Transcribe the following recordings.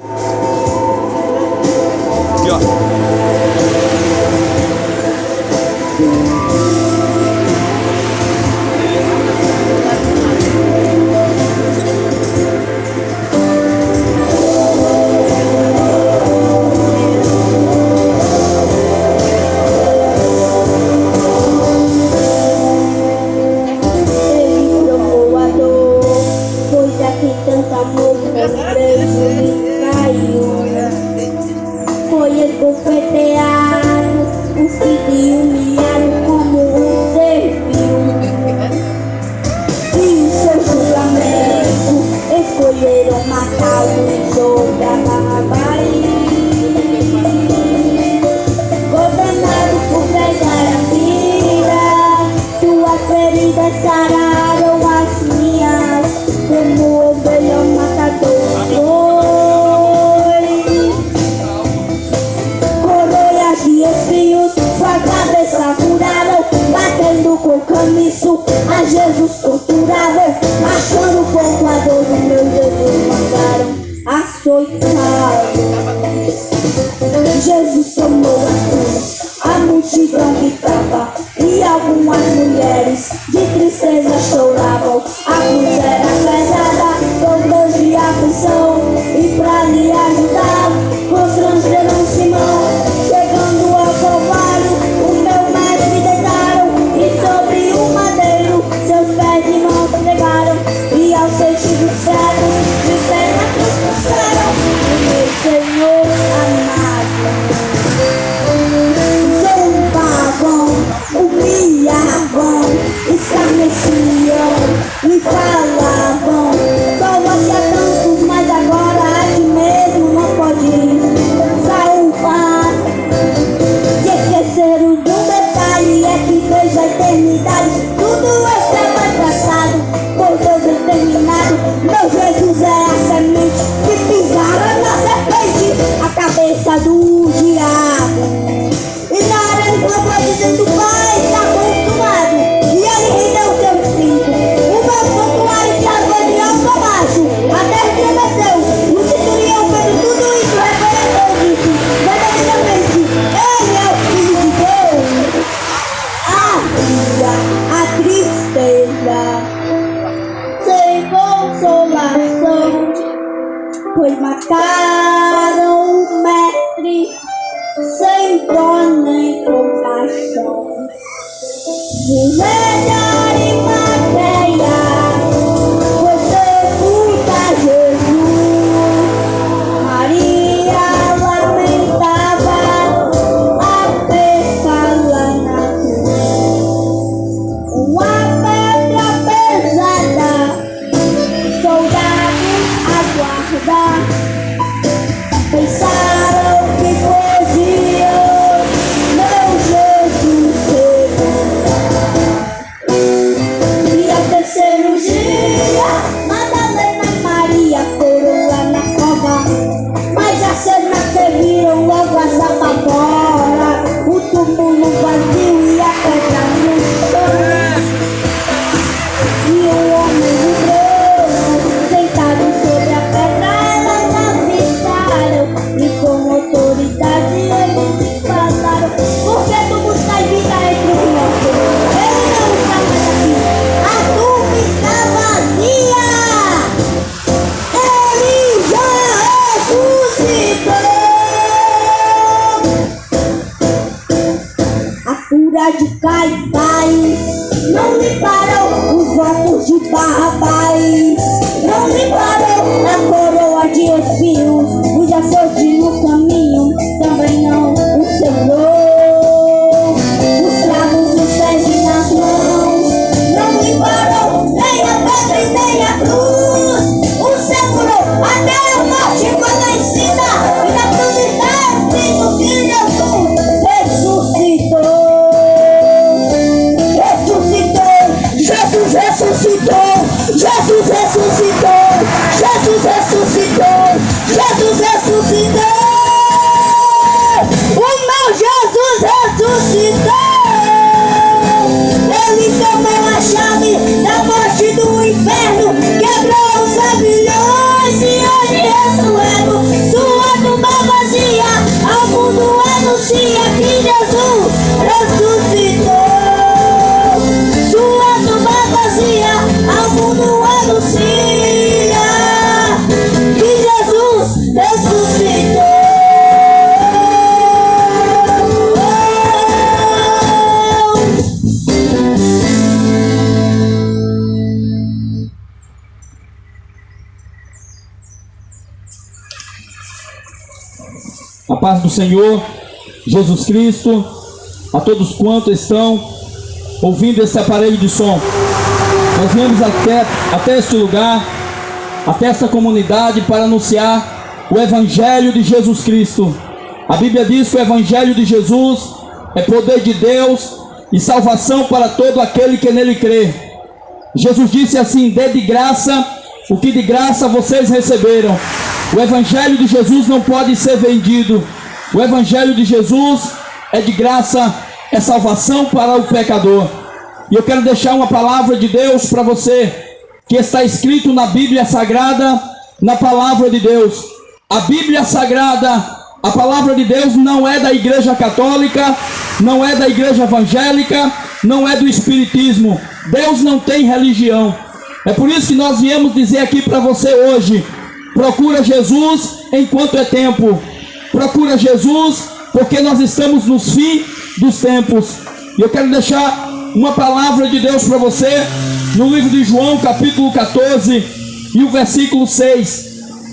Aqui, ó. Ele provou a dor, pois aqui tanto amor como preso me caiu. Foi esbofeteado, cuspido e humilhado como um serviu. E o seu julgamento escolheram matá-lo em toda a Bahia. Condenado por pegar a vida, suas feridas sararam as minhas, como ovelha matador foi. Coroas de espinhos, sua cabeça furaram, batendo com caniço a Jesus torturaram, achando pouco a dor do meu Jesus mandaram açoitá-lo. Jesus tomou a cruz, a multidão gritava e algumas mulheres de tristeza choravam. A cruz era pesada, com dor de aflição, e pra lhe ajudar constrangeram Simão. Chegando ao Calvário, o meu mestre deitaram, e sobre o madeiro seus pés e mãos pregaram, e aos sentidos cegos de pé na cruz puseram o meu Senhor amado. Zombavam, humilhavam, escarneciam, me falavam, salva-se a tantos, mas agora a ti mesmo não pode salvar. Se esqueceram de um detalhe, é que desde a eternidade tudo estava traçado, por Deus determinado. Meu Jesus é a semente que pisara na serpente, a cabeça do diabo. E na hora ele clamou dizendo: Pai, está consumado. E ele rendeu seu espírito. O meu santuário se armou de alto a baixo, a terra estremeceu. O centurião, vendo tudo isso, reconheceu e disse: verdadeiramente, ele é o Filho de Deus. Havia a tristeza sem consolação, pois mataram o mestre sem dó nem compaixão. José de Arimateia foi sepultar Jesus. Maria lamentava a pesá-la na cruz. Uma pedra pesada, soldados aguardar, pensaram que podiam meu Jesus segurar. A paz do Senhor Jesus Cristo a todos quantos estão ouvindo esse aparelho de som. Nós viemos até este lugar, até esta comunidade, para anunciar o Evangelho de Jesus Cristo. A Bíblia diz que o Evangelho de Jesus é poder de Deus e salvação para todo aquele que nele crê. Jesus disse assim: dê de graça o que de graça vocês receberam. O Evangelho de Jesus não pode ser vendido. O Evangelho de Jesus é de graça, é salvação para o pecador. E eu quero deixar uma palavra de Deus para você, que está escrito na Bíblia Sagrada, na palavra de Deus. A Bíblia Sagrada, a palavra de Deus, não é da Igreja Católica, não é da Igreja Evangélica, não é do Espiritismo. Deus não tem religião. É por isso que nós viemos dizer aqui para você hoje: procura Jesus enquanto é tempo. Procura Jesus, porque nós estamos nos fins dos tempos. E eu quero deixar uma palavra de Deus para você no livro de João, capítulo 14 e o versículo 6.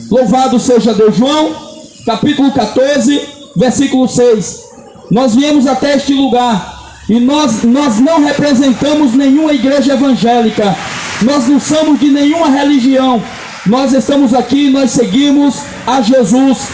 Louvado seja Deus. João, capítulo 14, versículo 6. Nós viemos até este lugar e nós não representamos nenhuma igreja evangélica. Nós não somos de nenhuma religião. Nós estamos aqui, nós seguimos a Jesus.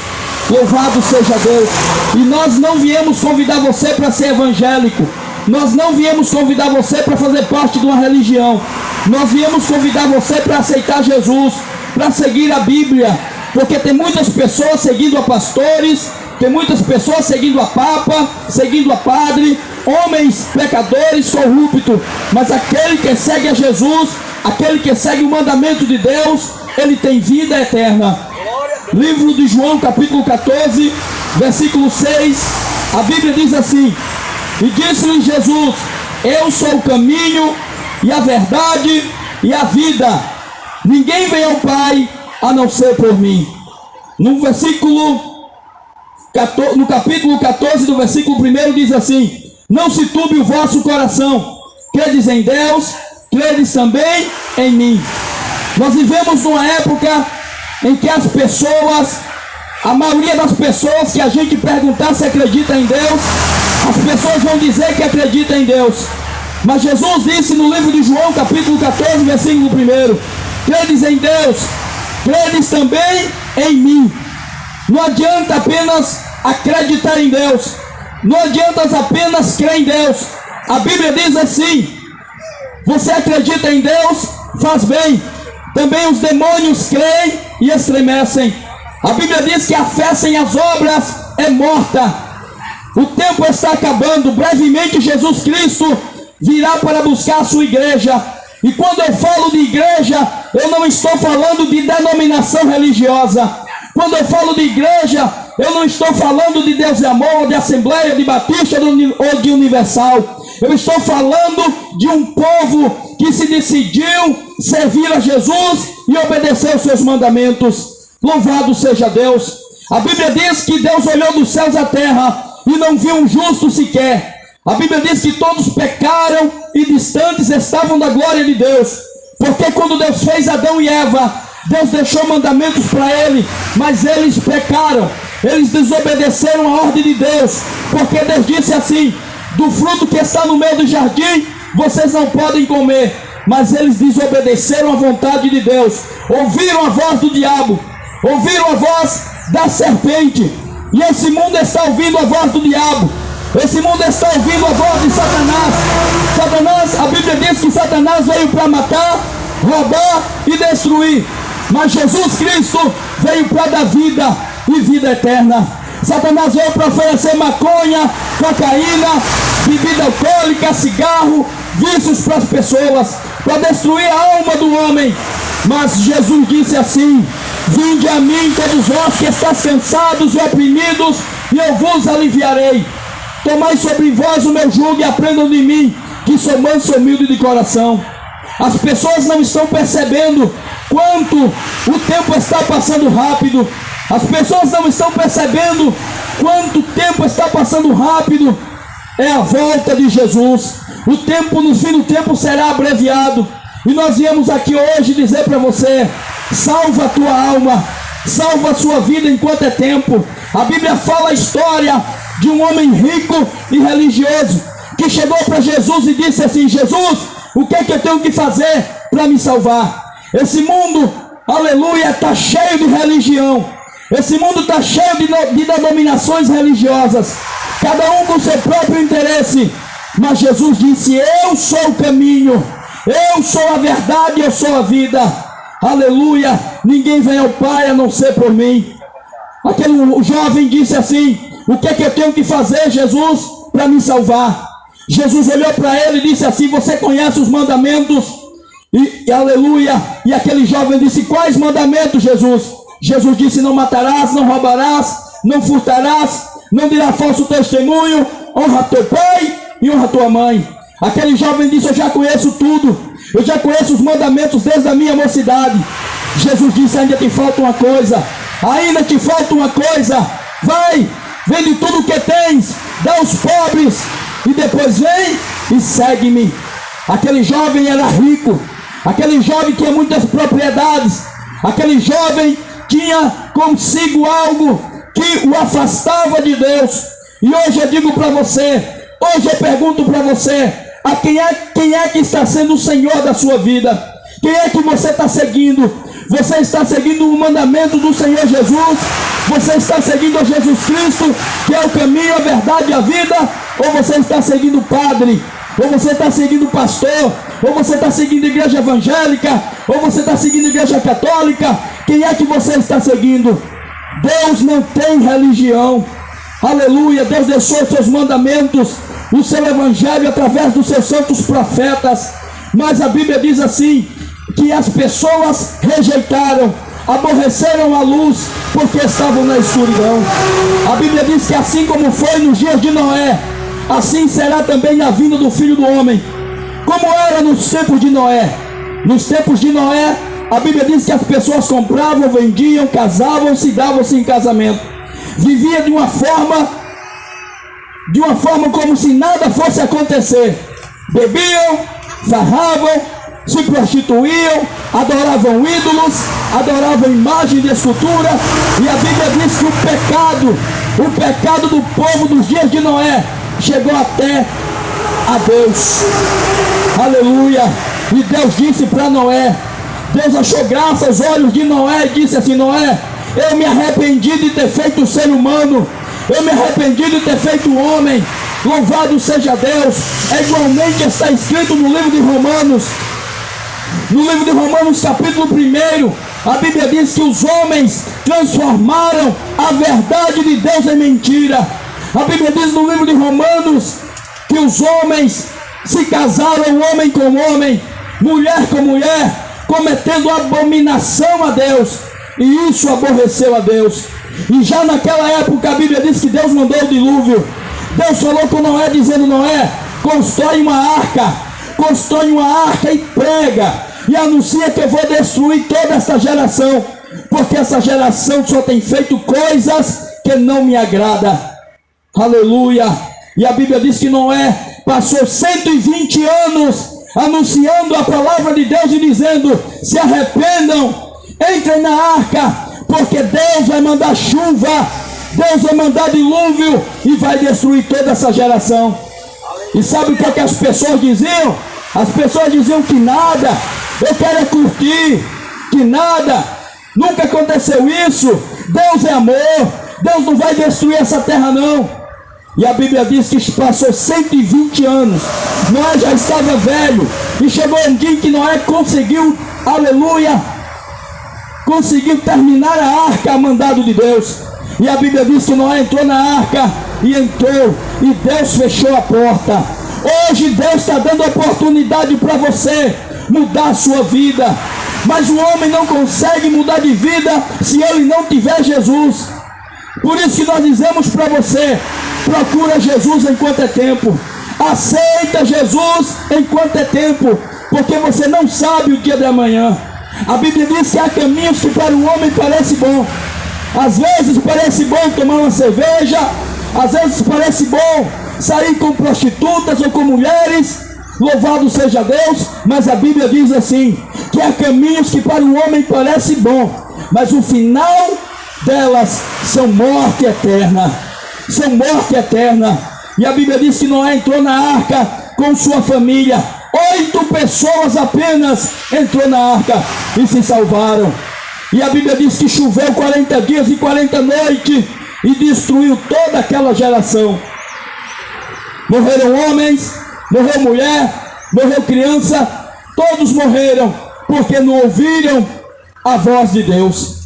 Louvado seja Deus. E nós não viemos convidar você para ser evangélico. Nós não viemos convidar você para fazer parte de uma religião. Nós viemos convidar você para aceitar Jesus, para seguir a Bíblia. Porque tem muitas pessoas seguindo a pastores, tem muitas pessoas seguindo a papa, seguindo a padre, homens pecadores, corruptos. Mas aquele que segue a Jesus, aquele que segue o mandamento de Deus, ele tem vida eterna. Livro de João, capítulo 14, versículo 6, a Bíblia diz assim: e disse-lhe Jesus: eu sou o caminho e a verdade e a vida. Ninguém vem ao Pai a não ser por mim. No capítulo 14, do versículo 1, diz assim: não se turbe o vosso coração. Credes em Deus, credes também em mim. Nós vivemos numa época em que as pessoas, a maioria das pessoas que a gente perguntar se acredita em Deus, as pessoas vão dizer que acredita em Deus. Mas Jesus disse no livro de João, capítulo 14, versículo 1: credes em Deus, credes também em mim. Não adianta apenas acreditar em Deus, não adianta apenas crer em Deus. A Bíblia diz assim: você acredita em Deus, faz bem. Também os demônios creem e estremecem. A Bíblia diz que a fé sem as obras é morta. O tempo está acabando. Brevemente Jesus Cristo virá para buscar a sua igreja. E quando eu falo de igreja, eu não estou falando de denominação religiosa. Quando eu falo de igreja, eu não estou falando de Deus e Amor, de Assembleia, de Batista ou de Universal. Eu estou falando de um povo que se decidiu servir a Jesus e obedecer os seus mandamentos. Louvado seja Deus. A Bíblia diz que Deus olhou dos céus à terra e não viu um justo sequer. A Bíblia diz que todos pecaram e distantes estavam da glória de Deus. Porque quando Deus fez Adão e Eva, Deus deixou mandamentos para ele, mas eles pecaram. Eles desobedeceram a ordem de Deus. Porque Deus disse assim: do fruto que está no meio do jardim, vocês não podem comer. Mas eles desobedeceram a vontade de Deus. Ouviram a voz do diabo, ouviram a voz da serpente. E esse mundo está ouvindo a voz do diabo. Esse mundo está ouvindo a voz de Satanás. Satanás, a Bíblia diz que Satanás veio para matar, roubar e destruir. Mas Jesus Cristo veio para dar vida e vida eterna. Satanás veio para oferecer maconha, cocaína, bebida alcoólica, cigarro, vícios para as pessoas, para destruir a alma do homem. Mas Jesus disse assim: vinde a mim todos vós que estáis cansados e oprimidos, e eu vos aliviarei. Tomai sobre vós o meu jugo e aprendam de mim, que sou manso e humilde de coração. As pessoas não estão percebendo quanto o tempo está passando rápido. As pessoas não estão percebendo quanto tempo está passando rápido. É a volta de Jesus. O tempo, no fim do tempo, será abreviado. E nós viemos aqui hoje dizer para você: salva a tua alma, salva a sua vida enquanto é tempo. A Bíblia fala a história de um homem rico e religioso que chegou para Jesus e disse assim: Jesus, o que é que eu tenho que fazer para me salvar? Esse mundo, aleluia, está cheio de religião. Esse mundo está cheio de denominações religiosas, cada um com seu próprio interesse. Mas Jesus disse: eu sou o caminho, eu sou a verdade, eu sou a vida. Aleluia, ninguém vem ao Pai a não ser por mim. Aquele jovem disse assim: o que é que eu tenho que fazer, Jesus, para me salvar? Jesus olhou para ele e disse assim: você conhece os mandamentos? E aleluia, e aquele jovem disse: quais mandamentos, Jesus? Jesus disse: não matarás, não roubarás, não furtarás, não dirás falso testemunho, honra teu pai e honra tua mãe. Aquele jovem disse: eu já conheço tudo, eu já conheço os mandamentos desde a minha mocidade. Jesus disse: ainda te falta uma coisa, ainda te falta uma coisa. Vai, vende tudo o que tens, dá aos pobres, e depois vem e segue-me. Aquele jovem era rico, aquele jovem tinha muitas propriedades, aquele jovem tinha consigo algo que o afastava de Deus. E hoje eu digo para você, hoje eu pergunto para você: a quem é que está sendo o Senhor da sua vida? Quem é que você está seguindo? Você está seguindo o mandamento do Senhor Jesus? Você está seguindo a Jesus Cristo, que é o caminho, a verdade e a vida? Ou você está seguindo o padre? Ou você está seguindo o pastor? Ou você está seguindo a igreja evangélica? Ou você está seguindo a igreja católica? Quem é que você está seguindo? Deus não tem religião. Aleluia, Deus deixou os seus mandamentos, o seu evangelho através dos seus santos profetas. Mas a Bíblia diz assim, que as pessoas rejeitaram, aborreceram a luz, porque estavam na escuridão. A Bíblia diz que assim como foi nos dias de Noé, assim será também na vinda do Filho do Homem. Como era nos tempos de Noé? Nos tempos de Noé, a Bíblia diz que as pessoas compravam, vendiam, casavam-se, davam-se em casamento. Vivia de uma forma como se nada fosse acontecer. Bebiam, farravam, se prostituíam, adoravam ídolos, adoravam imagem de escultura. E a Bíblia diz que o pecado do povo dos dias de Noé chegou até a Deus. Aleluia. E Deus disse para Noé, Deus achou graça aos olhos de Noé e disse assim: Noé, eu me arrependi de ter feito o ser humano, eu me arrependi de ter feito o homem. Louvado seja Deus. É igualmente está escrito no livro de Romanos. No livro de Romanos capítulo 1, a Bíblia diz que os homens transformaram a verdade de Deus em mentira. A Bíblia diz no livro de Romanos que os homens se casaram, homem com homem, mulher com mulher, cometendo abominação a Deus, e isso aborreceu a Deus. E já naquela época a Bíblia diz que Deus mandou o dilúvio. Deus falou com Noé dizendo: Noé, constrói uma arca e prega, e anuncia que eu vou destruir toda essa geração, porque essa geração só tem feito coisas que não me agradam. Aleluia. E a Bíblia diz que Noé passou 120 anos anunciando a palavra de Deus e dizendo: se arrependam, entrem na arca, porque Deus vai mandar chuva, Deus vai mandar dilúvio e vai destruir toda essa geração. E sabe o que as pessoas diziam? As pessoas diziam que nada, eu quero é curtir, que nada, nunca aconteceu isso, Deus é amor, Deus não vai destruir essa terra não. E a Bíblia diz que passou 120 anos, Noé já estava velho, e chegou um dia em que Noé conseguiu, aleluia, conseguiu terminar a arca a mandado de Deus. E a Bíblia diz que Noé entrou na arca, e entrou, e Deus fechou a porta. Hoje Deus está dando oportunidade para você mudar a sua vida, mas o homem não consegue mudar de vida se ele não tiver Jesus. Por isso que nós dizemos para você: procura Jesus enquanto é tempo, aceita Jesus enquanto é tempo, porque você não sabe o dia de amanhã. A Bíblia diz que há caminhos que para o homem parece bom. Às vezes parece bom tomar uma cerveja, às vezes parece bom sair com prostitutas ou com mulheres, louvado seja Deus, mas a Bíblia diz assim, que há caminhos que para o homem parece bom, mas o final delas são morte eterna. São morte eterna. E a Bíblia diz que Noé entrou na arca com sua família. 8 pessoas apenas entrou na arca e se salvaram. E a Bíblia diz que choveu 40 dias e 40 noites e destruiu toda aquela geração. Morreram homens, morreu mulher, morreu criança, todos morreram porque não ouviram a voz de Deus.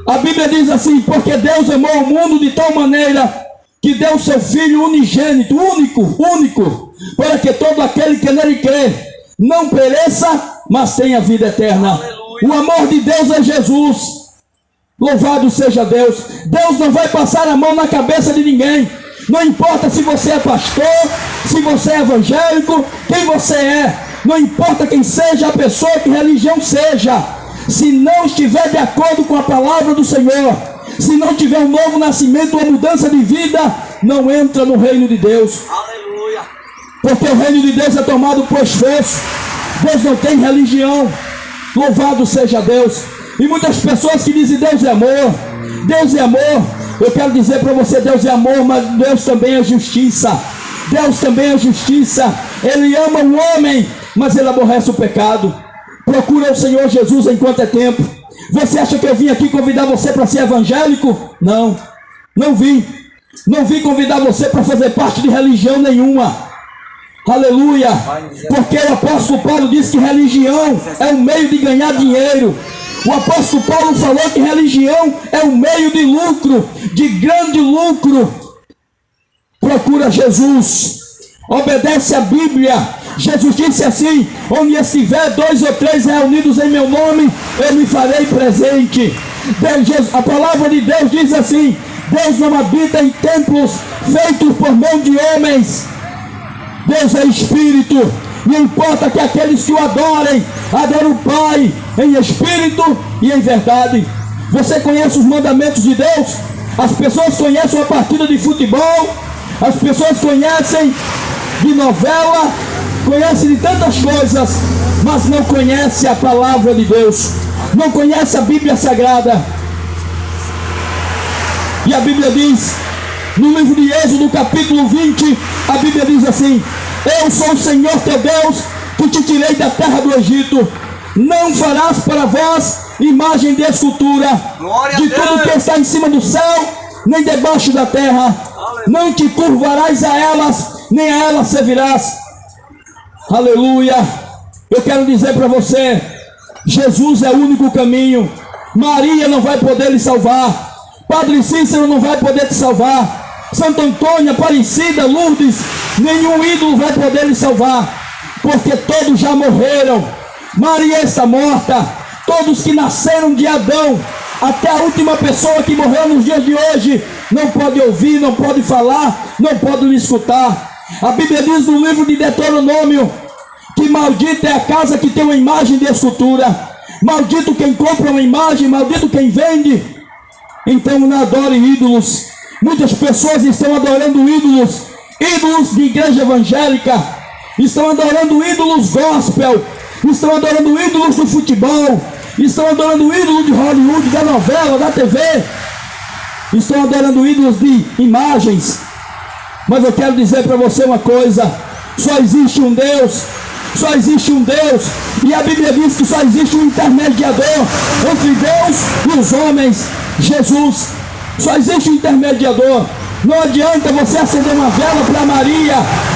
A Bíblia diz assim: porque Deus amou o mundo de tal maneira que deu seu Filho unigênito, único, para que todo aquele que nele crê não pereça, mas tenha vida eterna. Aleluia. O amor de Deus é Jesus. Louvado seja Deus. Deus não vai passar a mão na cabeça de ninguém. Não importa se você é pastor, se você é evangélico, quem você é. Não importa quem seja a pessoa, que religião seja. Se não estiver de acordo com a palavra do Senhor, se não tiver um novo nascimento, uma mudança de vida, não entra no reino de Deus. Aleluia. Porque o reino de Deus é tomado por esforço. Deus não tem religião. Louvado seja Deus. E muitas pessoas que dizem Deus é amor, Deus é amor. Eu quero dizer para você, Deus é amor, mas Deus também é justiça. Deus também é justiça. Ele ama o homem, mas ele aborrece o pecado. Procura o Senhor Jesus enquanto é tempo. Você acha que eu vim aqui convidar você para ser evangélico? Não, não vim. Não vim convidar você para fazer parte de religião nenhuma. Aleluia. Porque o apóstolo Paulo disse que religião é um meio de ganhar dinheiro. O apóstolo Paulo falou que religião é um meio de lucro, de grande lucro. Procura Jesus, obedece a Bíblia. Jesus disse assim: onde estiver 2 ou 3 reunidos em meu nome, eu me farei presente. A palavra de Deus diz assim: Deus não habita em templos feitos por mão de homens. Deus é Espírito, e importa que aqueles que o adorem o Pai em Espírito e em verdade. Você conhece os mandamentos de Deus? As pessoas conhecem a partida de futebol, as pessoas conhecem de novela, conhecem de tantas coisas, mas não conhecem a palavra de Deus, não conhecem a Bíblia Sagrada. E a Bíblia diz, no livro de Êxodo, capítulo 20, a Bíblia diz assim: eu sou o Senhor teu Deus, que te tirei da terra do Egito. Não farás para vós imagem de escultura, de tudo que está em cima do céu, nem debaixo da terra. Não te curvarás a elas, nem a elas servirás. Aleluia. Eu quero dizer para você, Jesus é o único caminho. Maria não vai poder lhe salvar. Padre Cícero não vai poder te salvar. Santo Antônio, Aparecida, Lourdes, nenhum ídolo vai poder lhe salvar, porque todos já morreram. Maria está morta. Todos que nasceram de Adão, até a última pessoa que morreu nos dias de hoje, não pode ouvir, não pode falar, não pode lhe escutar. A Bíblia diz no livro de Deuteronômio que maldita é a casa que tem uma imagem de escultura. Maldito quem compra uma imagem, maldito quem vende. Então não adore ídolos. Muitas pessoas estão adorando ídolos, ídolos de igreja evangélica, estão adorando ídolos gospel, estão adorando ídolos do futebol, estão adorando ídolos de Hollywood, da novela, da TV, estão adorando ídolos de imagens. Mas eu quero dizer para você uma coisa: só existe um Deus, só existe um Deus, e a Bíblia diz que só existe um intermediador entre Deus e os homens, Jesus. Só existe um intermediador. Não adianta você acender uma vela para Maria,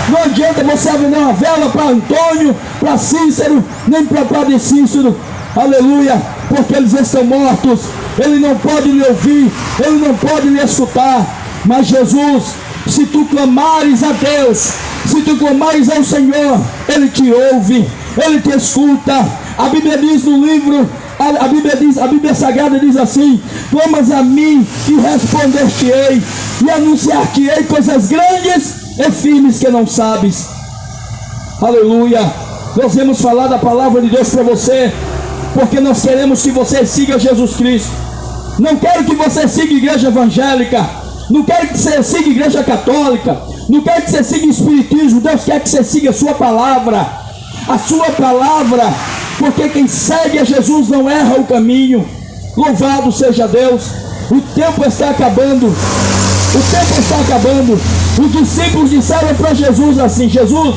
não adianta você acender uma vela para Antônio, para Cícero, nem para Padre Cícero. Aleluia, porque eles estão mortos. Ele não pode lhe ouvir, ele não pode lhe escutar. Mas Jesus, se tu clamares a Deus, se tu clamares ao Senhor, Ele te ouve, Ele te escuta. A Bíblia diz no livro, a Bíblia Sagrada diz assim: clamas a mim e responder-te-ei, e anunciar-te-ei coisas grandes e firmes que não sabes. Aleluia. Nós vamos falar da palavra de Deus para você, porque nós queremos que você siga Jesus Cristo. Não quero que você siga igreja evangélica, não quero que você siga igreja católica, não quero que você siga espiritismo. Deus quer que você siga a sua palavra, a sua palavra, porque quem segue a Jesus não erra o caminho. Louvado seja Deus. O tempo está acabando. O tempo está acabando. Os discípulos disseram para Jesus assim: Jesus,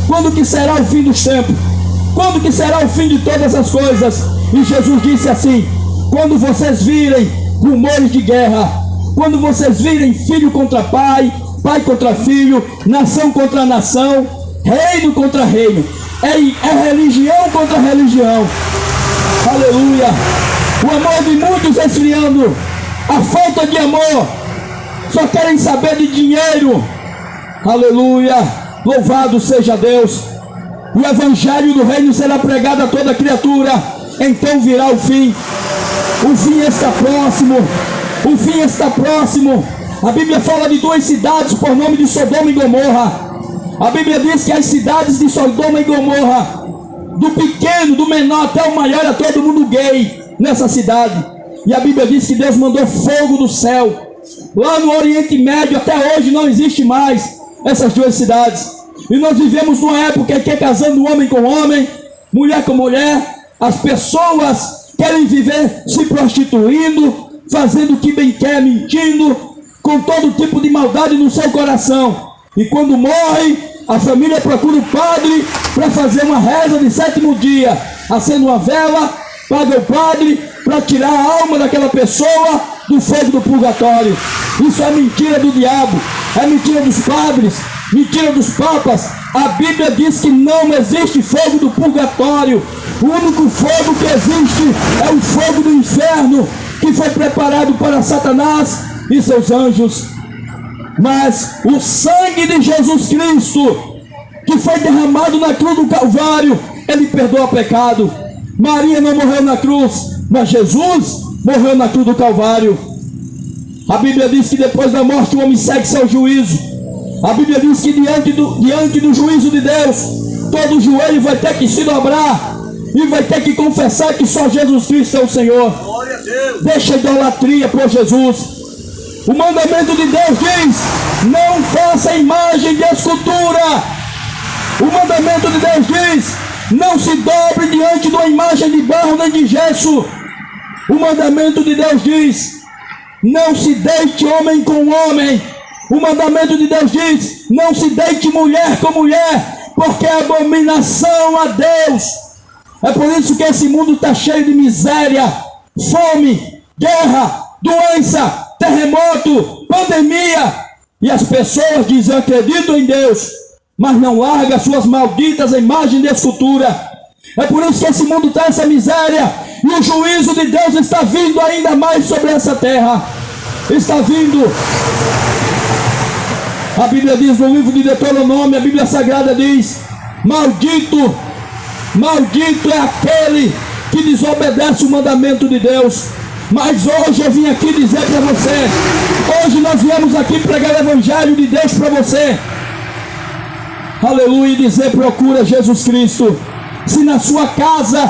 quando que será o fim dos tempos? Quando que será o fim de todas as coisas? E Jesus disse assim: quando vocês virem rumores de guerra, quando vocês virem filho contra pai, pai contra filho, nação contra nação, reino contra reino, é religião contra religião. Aleluia. O amor de muitos esfriando, a falta de amor, só querem saber de dinheiro. Aleluia. Louvado seja Deus. O evangelho do reino será pregado a toda criatura, então virá o fim. O fim está próximo. O fim está próximo. A Bíblia fala de duas cidades por nome de Sodoma e Gomorra. A Bíblia diz que as cidades de Sodoma e Gomorra, do pequeno, do menor até o maior, é todo mundo gay nessa cidade. E a Bíblia diz que Deus mandou fogo do céu. Lá no Oriente Médio até hoje não existe mais essas duas cidades. E nós vivemos numa época em que, casando homem com homem, mulher com mulher, as pessoas querem viver se prostituindo, fazendo o que bem quer, mentindo, com todo tipo de maldade no seu coração. E quando morre, a família procura o padre para fazer uma reza de 7º dia, acende uma vela, paga o padre para tirar a alma daquela pessoa do fogo do purgatório. Isso é mentira do diabo, é mentira dos padres, mentira dos papas. A Bíblia diz que não existe fogo do purgatório. O único fogo que existe é o fogo do inferno, que foi preparado para Satanás e seus anjos. Mas o sangue de Jesus Cristo, que foi derramado na cruz do Calvário, ele perdoa pecado. Maria não morreu na cruz, mas Jesus morreu na cruz do Calvário. A Bíblia diz que depois da morte o homem segue seu juízo. A Bíblia diz que diante do juízo de Deus, todo joelho vai ter que se dobrar e vai ter que confessar que só Jesus Cristo é o Senhor. Deixa a idolatria por Jesus. O mandamento de Deus diz: não faça imagem de escultura. O mandamento de Deus diz: não se dobre diante de uma imagem de barro nem de gesso. O mandamento de Deus diz: não se deite homem com homem. O mandamento de Deus diz: não se deite mulher com mulher, porque é abominação a Deus. É por isso que esse mundo está cheio de miséria, fome, guerra, doença, terremoto, pandemia. E as pessoas dizem: acreditam em Deus, mas não largam suas malditas imagens de escultura. É por isso que esse mundo está essa miséria. E o juízo de Deus está vindo ainda mais sobre essa terra. Está vindo. A Bíblia diz no livro de Deuteronômio, a Bíblia Sagrada diz: maldito, maldito é aquele que desobedece o mandamento de Deus. Mas hoje eu vim aqui dizer para você, hoje nós viemos aqui pregar o Evangelho de Deus para você. Aleluia, e dizer: procura Jesus Cristo. Se na sua casa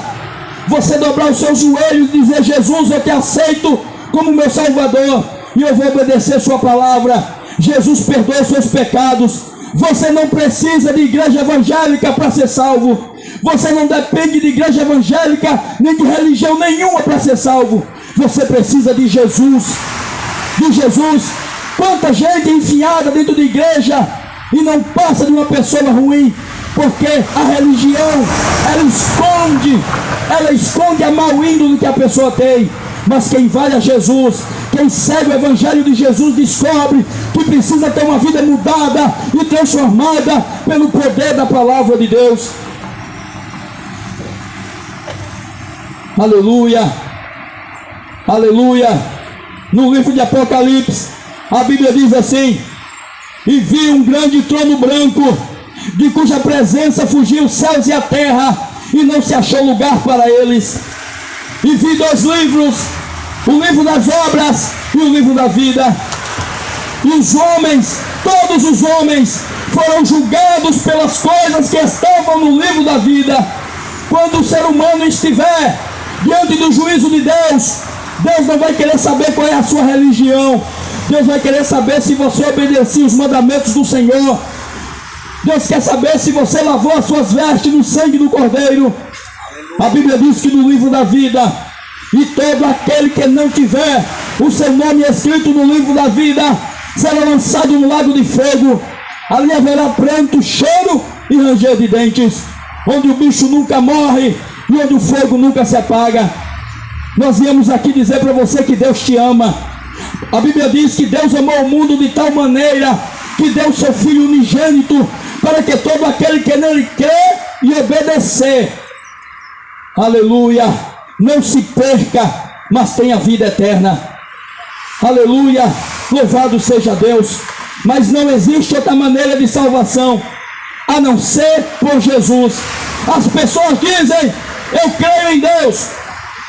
você dobrar os seus joelhos e dizer: Jesus, eu te aceito como meu Salvador e eu vou obedecer sua palavra, Jesus perdoa os seus pecados. Você não precisa de igreja evangélica para ser salvo. Você não depende de igreja evangélica nem de religião nenhuma para ser salvo. Você precisa de Jesus. De Jesus. Quanta gente é enfiada dentro de igreja e não passa de uma pessoa ruim, porque a religião, ela esconde a mau índole que a pessoa tem. Mas quem vai a Jesus, quem segue o Evangelho de Jesus, descobre que precisa ter uma vida mudada e transformada pelo poder da palavra de Deus. Aleluia, aleluia. No livro de Apocalipse, a Bíblia diz assim: e vi um grande trono branco, de cuja presença fugiu os céus e a terra, e não se achou lugar para eles. E vi 2 livros, o livro das obras e o livro da vida. E os homens, todos os homens, foram julgados pelas coisas que estavam no livro da vida. Quando o ser humano estiver diante do juízo de Deus, Deus não vai querer saber qual é a sua religião. Deus vai querer saber se você obedecia os mandamentos do Senhor. Deus quer saber se você lavou as suas vestes no sangue do Cordeiro. A Bíblia diz que no livro da vida E todo aquele que não tiver o seu nome escrito no livro da vida será lançado no lago de fogo. Ali haverá pranto, choro e ranger de dentes, onde o bicho nunca morre e onde o fogo nunca se apaga. Nós viemos aqui dizer para você que Deus te ama. A Bíblia diz que Deus amou o mundo de tal maneira que deu seu Filho unigênito, para que todo aquele que nele crê e obedecer, aleluia, não se perca, mas tenha vida eterna. Aleluia, louvado seja Deus. Mas não existe outra maneira de salvação a não ser por Jesus. As pessoas dizem: eu creio em Deus.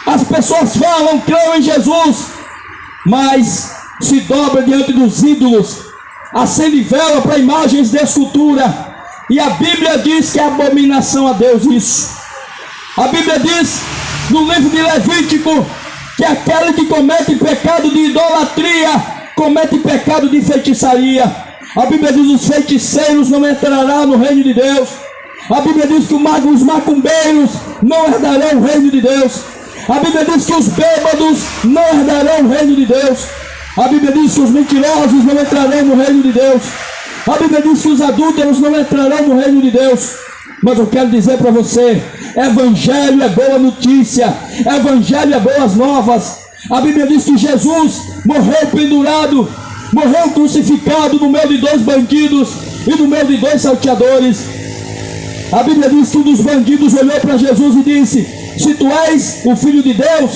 As pessoas falam: creio em Jesus, mas se dobra diante dos ídolos, acende vela para imagens de escultura. E a Bíblia diz que é abominação a Deus isso. A Bíblia diz no livro de Levítico que aquele que comete pecado de idolatria comete pecado de feitiçaria. A Bíblia diz que os feiticeiros não entrarão no reino de Deus. A Bíblia diz que os macumbeiros não herdarão o reino de Deus. A Bíblia diz que os bêbados não herdarão o reino de Deus. A Bíblia diz que os mentirosos não entrarão no reino de Deus. A Bíblia diz que os adúlteros não entrarão no reino de Deus. Mas eu quero dizer para você: evangelho é boa notícia, evangelho é boas novas. A Bíblia diz que Jesus morreu pendurado, morreu crucificado no meio de dois bandidos e no meio de dois salteadores. A Bíblia diz que um dos bandidos olhou para Jesus e disse: se tu és o Filho de Deus,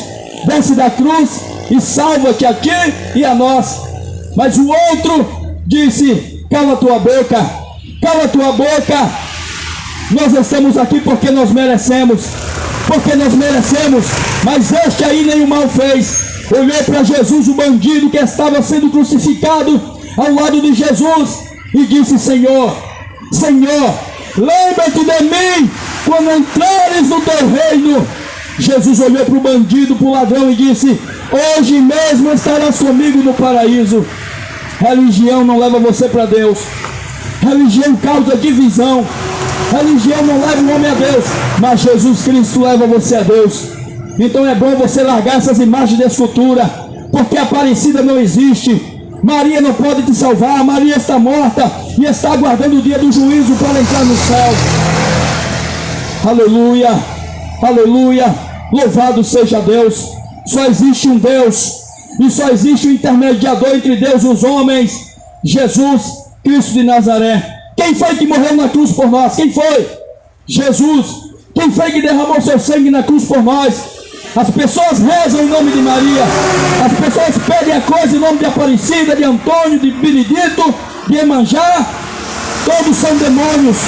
desce da cruz e salva-te a ti e a nós. Mas o outro disse: cala tua boca, cala tua boca. Nós estamos aqui porque nós merecemos, mas este aí nenhum mal fez. Olhou para Jesus, o bandido que estava sendo crucificado ao lado de Jesus, e disse: Senhor, Senhor, lembra-te de mim quando entrares no teu reino. Jesus olhou para o bandido, para o ladrão, e disse: hoje mesmo estarás comigo no paraíso. Religião não leva você para Deus. Religião causa divisão. Religião não leva o homem a Deus, mas Jesus Cristo leva você a Deus. Então é bom você largar essas imagens de escultura, porque Aparecida não existe. Maria não pode te salvar. Maria está morta e está aguardando o dia do juízo para entrar no céu. Aleluia, aleluia, louvado seja Deus. Só existe um Deus, e só existe um intermediador entre Deus e os homens: Jesus Cristo de Nazaré. Quem foi que morreu na cruz por nós? Quem foi? Jesus. Quem foi que derramou seu sangue na cruz por nós? As pessoas rezam em nome de Maria, as pessoas pedem a coisa em nome de Aparecida, de Antônio, de Benedito, de Iemanjá. Todos são demônios.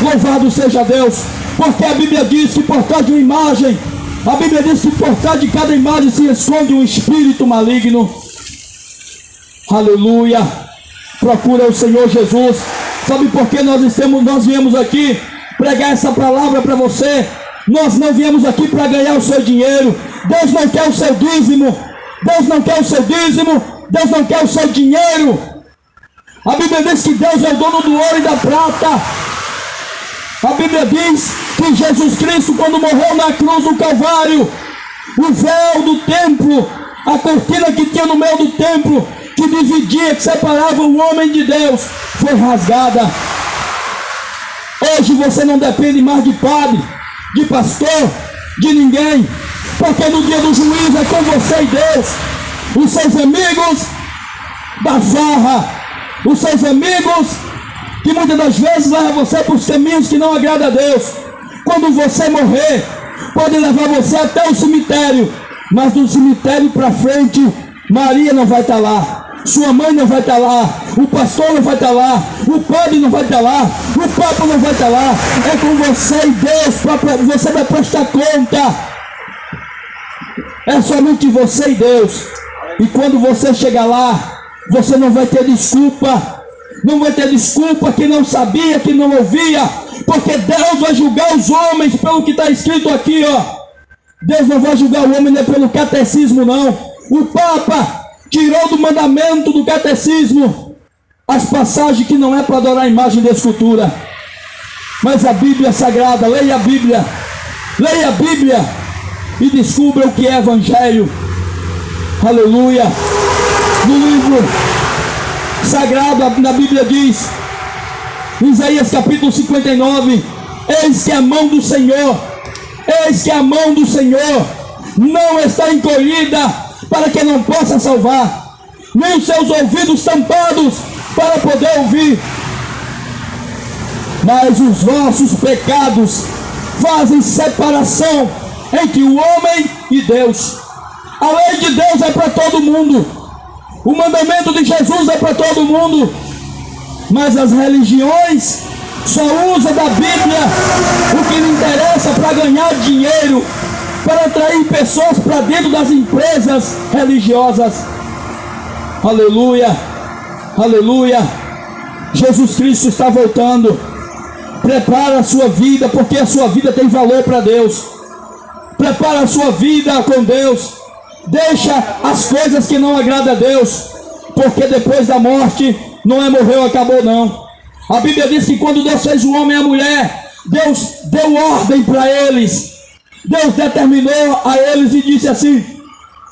Louvado seja Deus, porque a Bíblia diz que por trás de uma imagem, a Bíblia diz que por trás de cada imagem se esconde um espírito maligno. Aleluia. Procura o Senhor Jesus. Sabe por que nós viemos aqui pregar essa palavra para você? Nós não viemos aqui para ganhar o seu dinheiro. Deus não quer o seu dízimo. Deus não quer o seu dízimo. Deus não quer o seu dinheiro. A Bíblia diz que Deus é o dono do ouro e da prata. A Bíblia diz que Jesus Cristo, quando morreu na cruz do Calvário, o véu do templo, a cortina que tinha no meio do templo, que dividia, que separava o homem de Deus, foi rasgada. Hoje você não depende mais de padre, de pastor, de ninguém, porque no dia do juízo é com você e Deus. Os seus amigos da farra, os seus amigos que muitas das vezes levam você para os caminhos que não agradam a Deus. Quando você morrer, pode levar você até o cemitério, mas do cemitério para frente, Maria não vai estar lá, sua mãe não vai estar lá, o pastor não vai estar lá, o padre não vai estar lá, o papa não vai estar lá. É com você e Deus, você vai prestar conta. É somente você e Deus. E quando você chegar lá, você não vai ter desculpa. Não vai ter desculpa que não sabia, que não ouvia, porque Deus vai julgar os homens pelo que está escrito aqui, ó. Deus não vai julgar o homem nem pelo catecismo, não. O Papa tirou do mandamento do catecismo as passagens que não é para adorar a imagem de escultura. Mas a Bíblia Sagrada, leia a Bíblia. Leia a Bíblia. e descubra o que é evangelho. Aleluia. No livro sagrado, na Bíblia diz, em Isaías capítulo 59, eis que a mão do Senhor, eis que a mão do Senhor não está encolhida para que não possa salvar, nem os seus ouvidos tampados para poder ouvir. Mas os vossos pecados fazem separação entre o homem e Deus. A lei de Deus é para todo mundo, o mandamento de Jesus é para todo mundo, mas as religiões só usam da Bíblia o que lhe interessa para ganhar dinheiro, para atrair pessoas para dentro das empresas religiosas. Aleluia, aleluia. Jesus Cristo está voltando. Prepara a sua vida, porque a sua vida tem valor para Deus. Prepara a sua vida com Deus. Deixa as coisas que não agradam a Deus, porque depois da morte não é morreu, acabou não. A Bíblia diz que quando Deus fez o homem e a mulher, Deus deu ordem para eles. Deus determinou a eles e disse assim: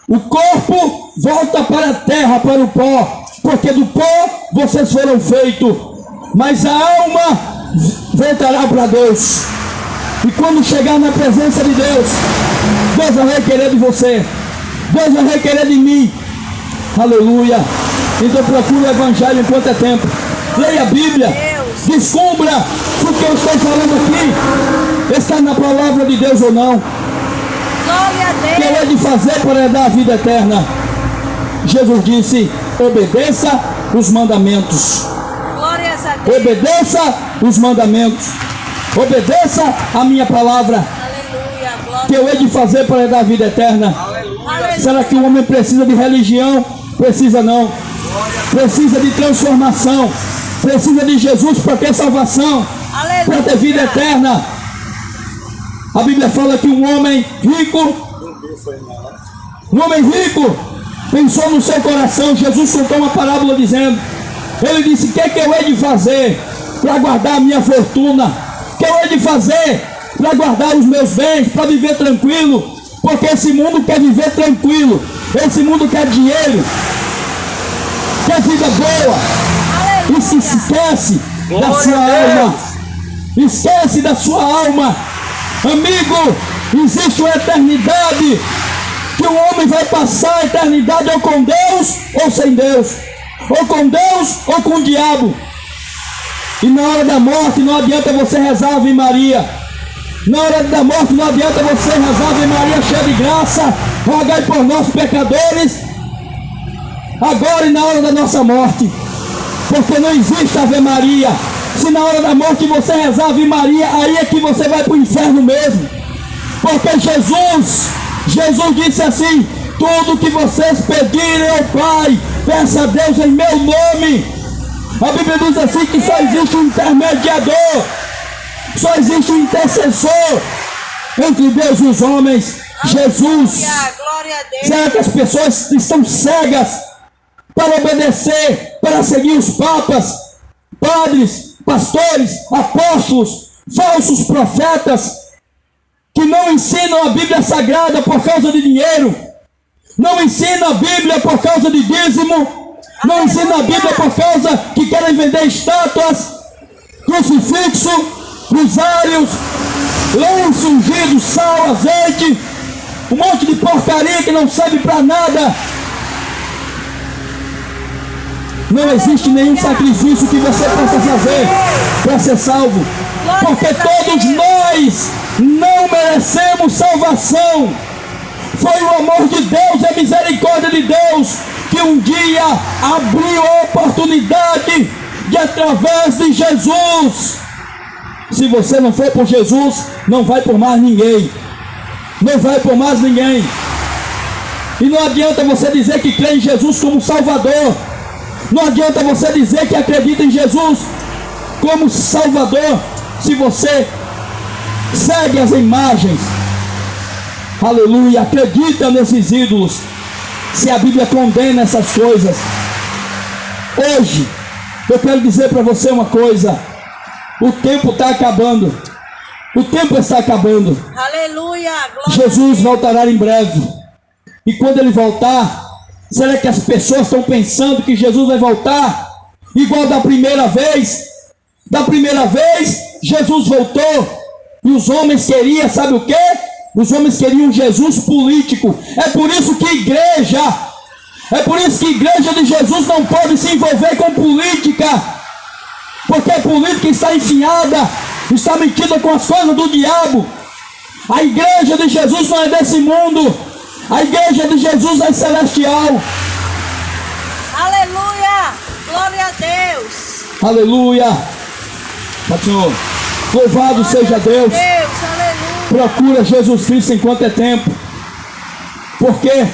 o corpo volta para a terra, para o pó, porque do pó vocês foram feitos, mas a alma voltará para Deus. E quando chegar na presença de Deus, Deus vai requerer de você, Deus vai requerer de mim. Aleluia. Então procure o evangelho enquanto é tempo. Leia a Bíblia, descubra se o que eu estou falando aqui está na palavra de Deus ou não. Que é de fazer para dar a vida eterna. Jesus disse: obedeça os mandamentos. Obedeça os mandamentos. Obedeça a minha palavra. Que eu hei de fazer para dar a vida eterna. Será que o homem precisa de religião? Precisa não. Precisa de transformação. Precisa de Jesus para ter salvação, para ter vida eterna. A Bíblia fala que um homem rico pensou no seu coração. Jesus contou uma parábola dizendo, ele disse: o que é que eu hei de fazer para guardar a minha fortuna? O que eu hei de fazer para guardar os meus bens, para viver tranquilo? Porque esse mundo quer viver tranquilo, esse mundo quer dinheiro, quer vida boa, e se esquece da sua alma. Esquece da sua alma. Amigo, existe uma eternidade, que o homem vai passar a eternidade ou com Deus ou sem Deus, ou com Deus ou com o diabo. E na hora da morte não adianta você rezar Ave Maria. Na hora da morte não adianta você rezar Ave Maria cheia de graça, rogai por nós pecadores, agora e na hora da nossa morte. Porque não existe Ave Maria. Se na hora da morte você rezar Ave Maria, aí é que você vai para o inferno mesmo. Porque Jesus disse assim: tudo que vocês pedirem ao Pai, peça a Deus em meu nome. A Bíblia diz assim que só existe um intermediador, só existe um intercessor entre Deus e os homens, Jesus. Será que as pessoas estão cegas para obedecer, para seguir os papas, padres, pastores, apóstolos, falsos profetas, que não ensinam a Bíblia Sagrada por causa de dinheiro, não ensinam a Bíblia por causa de dízimo, não ensinam a Bíblia por causa que querem vender estátuas, crucifixo, rosários, lenço ungido, sal, azeite, um monte de porcaria que não serve para nada. Não existe nenhum sacrifício que você possa fazer para ser salvo, porque todos nós não merecemos salvação. Foi o amor de Deus, a misericórdia de Deus, que um dia abriu a oportunidade de, através de Jesus. Se você não for por Jesus, não vai por mais ninguém. Não vai por mais ninguém. E não adianta você dizer que crê em Jesus como Salvador. Não adianta você dizer que acredita em Jesus como Salvador, se você segue as imagens. Aleluia, acredita nesses ídolos. Se a Bíblia condena essas coisas. Hoje, eu quero dizer para você uma coisa: o tempo está acabando. O tempo está acabando. Aleluia. Glória Jesus voltará em breve. E quando ele voltar, será que as pessoas estão pensando que Jesus vai voltar igual da primeira vez? Da primeira vez, Jesus voltou e os homens queriam, sabe o quê? Os homens queriam Jesus político. É por isso que igreja de Jesus não pode se envolver com política, porque a política está enfiada, está metida com as coisas do diabo. A igreja de Jesus não é desse mundo. A igreja de Jesus é celestial. Aleluia. Glória a Deus. Aleluia. Senhor, louvado seja Deus. Aleluia. Procura Jesus Cristo enquanto é tempo, porque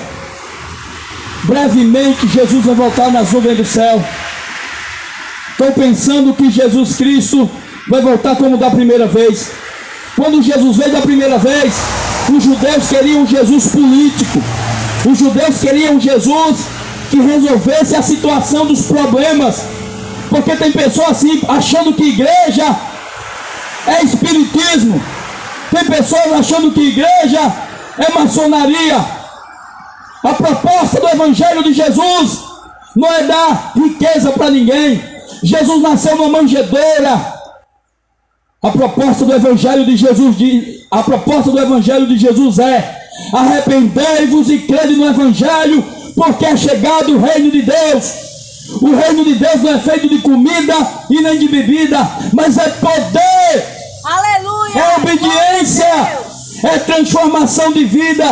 brevemente Jesus vai voltar nas nuvens do céu. Estou pensando que Jesus Cristo vai voltar como da primeira vez. Quando Jesus veio da primeira vez, os judeus queriam um Jesus político. Os judeus queriam um Jesus que resolvesse a situação dos problemas. Porque tem pessoas assim, achando que igreja é espiritismo. Tem pessoas achando que igreja é maçonaria. A proposta do Evangelho de Jesus não é dar riqueza para ninguém. Jesus nasceu numa manjedoura. A proposta do Evangelho de Jesus é: arrependei-vos e crede no Evangelho, porque é chegado o reino de Deus. O reino de Deus não é feito de comida e nem de bebida, mas é poder, aleluia, é obediência, é transformação de vida.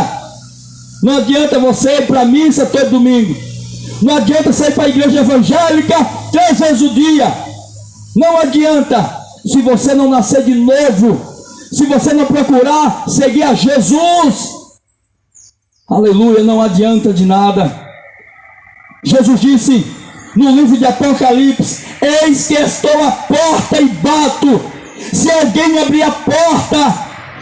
Não adianta você ir para a missa todo domingo. Não adianta você ir para a igreja evangélica 3 vezes o dia. Não adianta. Se você não nascer de novo, se você não procurar seguir a Jesus, aleluia, não adianta de nada. Jesus disse no livro de Apocalipse: eis que estou à porta e bato. Se alguém abrir a porta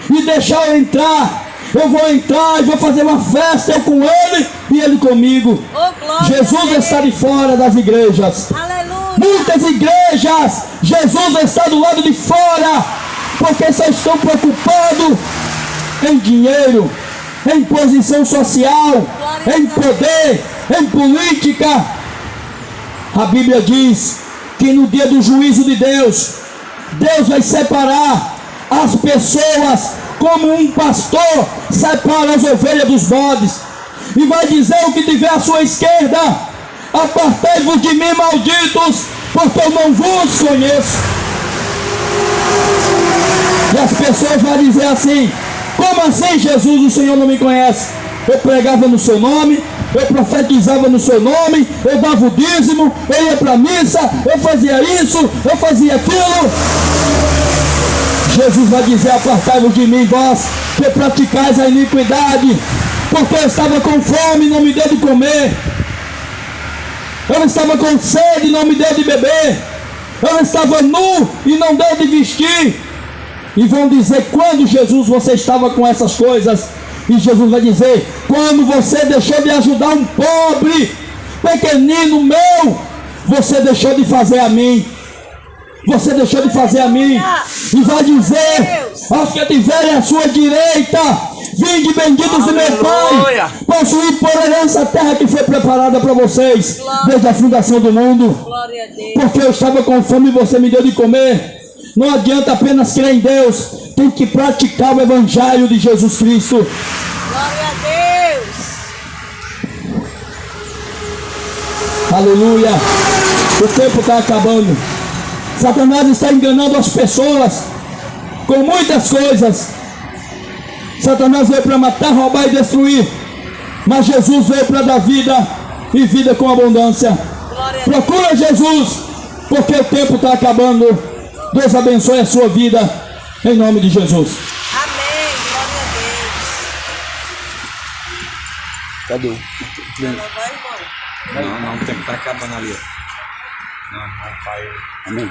e deixar eu entrar, eu vou entrar e vou fazer uma festa, eu com ele e ele comigo. Oh, Jesus está de fora das igrejas. Aleluia. Muitas igrejas, Jesus está do lado de fora, porque só estão preocupados em dinheiro, em posição social, em poder, em política. A Bíblia diz que no dia do juízo de Deus, Deus vai separar as pessoas como um pastor separa as ovelhas dos bodes, e vai dizer o que tiver à sua esquerda: apartai-vos de mim, malditos, porque eu não vos conheço. E as pessoas vão dizer assim: como assim, Jesus, o Senhor não me conhece? Eu pregava no seu nome, eu profetizava no seu nome, eu dava o dízimo, eu ia para a missa, eu fazia isso, eu fazia aquilo. Jesus vai dizer: apartai-vos de mim, vós que praticais a iniquidade, porque eu estava com fome e não me deu de comer. Eu estava com sede e não me deu de beber. Eu estava nu e não deu de vestir. E vão dizer: quando, Jesus, você estava com essas coisas? E Jesus vai dizer: quando você deixou de ajudar um pobre, pequenino meu, você deixou de fazer a mim. Você deixou de fazer a mim. E vai dizer aos que tiverem à sua direita: vinde, benditos de meu Pai, possuir por herança a terra que foi preparada para vocês desde a fundação do mundo. Porque eu estava com fome e você me deu de comer. Não adianta apenas crer em Deus, tem que praticar o Evangelho de Jesus Cristo. Glória a Deus. Aleluia. O tempo está acabando. Satanás está enganando as pessoas com muitas coisas. Satanás veio para matar, roubar e destruir, mas Jesus veio para dar vida e vida com abundância. Procura Jesus, porque o tempo está acabando. Deus abençoe a sua vida, em nome de Jesus. Amém. Glória a Deus. Cadê? Não vai, irmão. Não, o tempo tá acabando ali. Não vai. Amém.